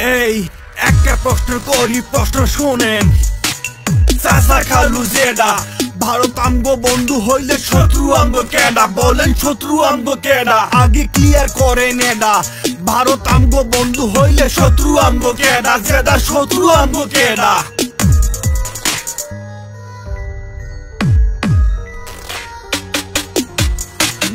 এই একটা প্রশ্ন করি, প্রশ্ন শোনেন। চাচা খালু জেডা ভারত আমগো বন্ধু হইলে শত্রু আমগো কেডা? বলেন শত্রু আমগো কেডা? আগে ক্লিয়ার করেন এটা। ভারত আমগো বন্ধু হইলে শত্রু আমগো কেডা? জেডা শত্রু আমগো কেডা?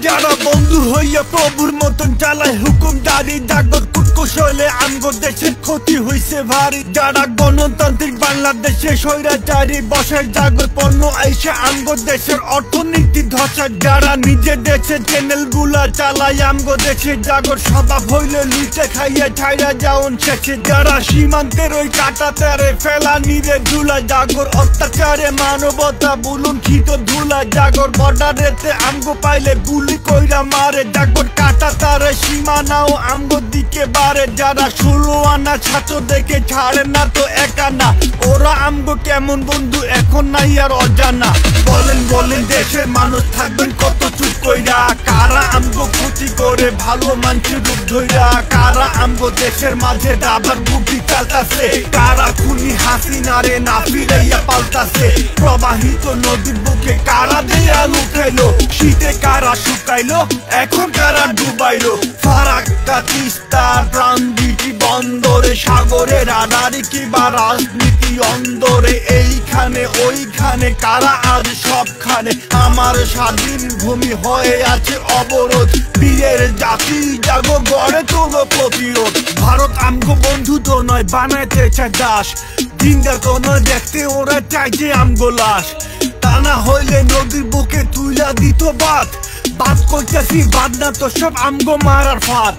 যারা বন্ধু হইয়া প্রভুর মতন চালায় হুকুমদারি, জাগর কুটকুশলে আমগো দেশের ক্ষতি হইছে ভারী। যারা গণতান্ত্রিক বাংলাদেশে স্বৈরাচারী বসে, জাগর পণ্য আইসে আমগো দেশের অর্থনীতি ধসা। যারা নিজে দেশের চ্যানেল গুলা চালায় আমগো দেশে, জাগর স্বভাব হইলে লুটে খাইয়া ছাইরা যাওন শেষে। যারা সীমান্তের ওই কাটা তারে ফেলা নিরে ধুলা, জাগর অত্যাচারে মানবতা বুলুন খিত ধুলা। জাগর বর্ডারেতে আমগো পাইলে গুলি কইরা মারে, জাগর কাটা তারে সীমানাও আমগো দিকে বারে। যারা 16 আনা ছাত্র দেখে ছাড়ে না তো একা না, ওরা আমগো কেমন বন্ধু এখন নাই আর অজানা। বলেন বলেন দেশের মানুষ থাকবেন কত চুপ কইরা? কারা আমগো ক্ষতি করে ভালো মানুষের রূপ ধইরা? কারা আমগো দেশের মাঝে দাবার বুদ্ধি চালতাছে? কারা খুনি হাসিনারে না ফিরাইয়া পাল্টাছে? প্রবাহিত নদীর বুকে কারা দেয়াল উঠাইলো? শীতে কারা শুকাইলো, এখন কারা ডুবাইলো? ফারাক্কা তিস্তা ট্রানজিটি বন্দরে, সাগরে রাডারি কিবা রাজনীতি অন্দরে। এইখানে ওইখানে কারা আজ সবখানে? আমার স্বাধীন ভূমি হয়ে আছে অবরোধ। বীরের জাতি জাগো গড়ে তোলো প্রতিরোধ। ভারত আমগো বন্ধু তো নয়, বানাইতে চায় দাস। জিন্দা কোনো দেখতে ওরা চাইছে আমগো লাশ। তা না হইলে নদীর বুকে তুইলা দিত বাদ। বাদ কইতাছি বাদ না তো সব আমগো মারার ফাঁদ।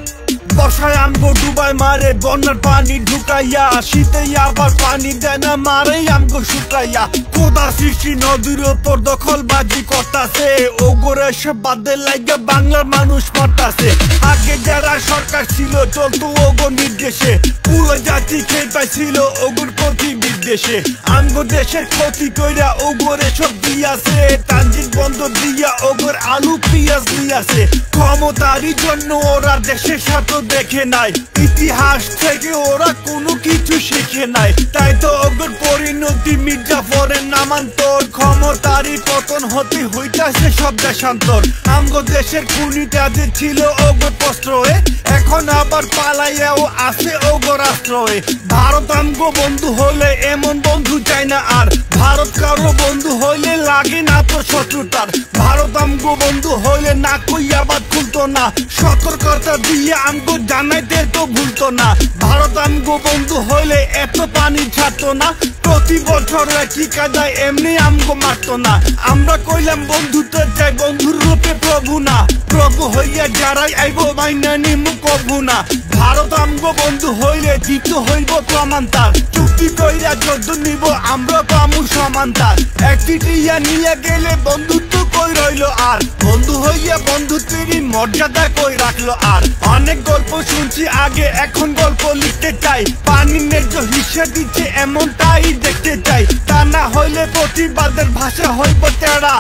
বর্ষায় আমগো ডুবাই মারে বন্যার পানি ঢুকাইয়া, শীতে আবার পানি দেয় না মারে আমগো শুকাইয়া। খোদা সৃষ্টি নদীর ওপর দখলবাজি করতাছে, ওগরে সব বাদে লাগে বাংলার মানুষ মরতাছে। আগে যারা সরকার ছিল চলতো ওগো নির্দেশে, পুরো জাতি খেয়ে পাইছিল ওগুর প্রতি বিদ্বেষে। আমগো দেশের ক্ষতি কইরা ওগরে সব দিয়াছে, ট্রানজিট বন্ধ দিয়া ওগর আলু পিঁয়াজ দিয়াছে। ক্ষমতারই জন্য ওরা দেশের সাথে দেখে নাই, ইতিহাস থেকে ওরা কোনো কিছু শিখে নাই। তাই তো ওগর পরিণতি মির্জাফরের নামান্তর, ক্ষমতারই পতন হতে হইতাছে সব দেশান্তর। আমগো দেশের খুনিটা যে ছিল ওগর প্রশ্রয়ে, এখন আবার পালাইয়াও আছে ওগর আশ্রয়ে। ভারত আমগো বন্ধু হলে এমন বন্ধু চাই না আর। ভারত কারো বন্ধু হইলে লাগে না তো শত্রুতার। ভারত আমগো বন্ধু হইলে না কইয়া বাদ খুলতো না, সতর্কতা দিয়ে আমগো জানাইতে তো ভুলতো না। ভারত আমগো বন্ধু হইলে এত পানি ছাড়তো না, প্রতি বছর কি কাদায় এমনি আমগো মারতো না। আমরা কইলাম বন্ধুত্ব চাই, বন্ধুর রূপে প্রভু না। প্রভু হইয়া যারাই আইব মাইনা নিমু কভু না। ভারত আমগো বন্ধু হইলে দিত হইব প্রমাণ তার। চুক্তি কইরা যদ্দু নিব আমরা পামু সমান তার। একটি টিয়া নিয়ে গেলে বন্ধুত্ব কই রইলো আর? বন্ধু হইয়া বন্ধুত্বেরই মর্যাদা কই রাখলো আর? অনেক গল্প শুনছি আগে, এখন গল্প লিখতে চাই। পানি ন্যায্য হিসেবে দিচ্ছে এমনটাই দেখতে চাই। তা না হইলে প্রতিবাদের ভাষা হইব তেরা।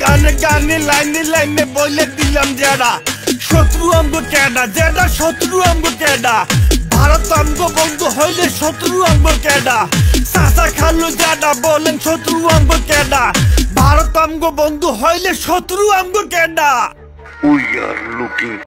গানে গানে লাইনে লাইনে বলে দিলাম যারা, শত্রু আমগো কেডা? যেডা শত্রু আমগো কেডা? ভারত আমগো বন্ধু হইলে শত্রু আমগো কেডা? চাচা খালু যাডা বলেন শত্রু আমগো কেডা? ভারত আমগো বন্ধু হইলে শত্রু আমগো কেডা? We are looking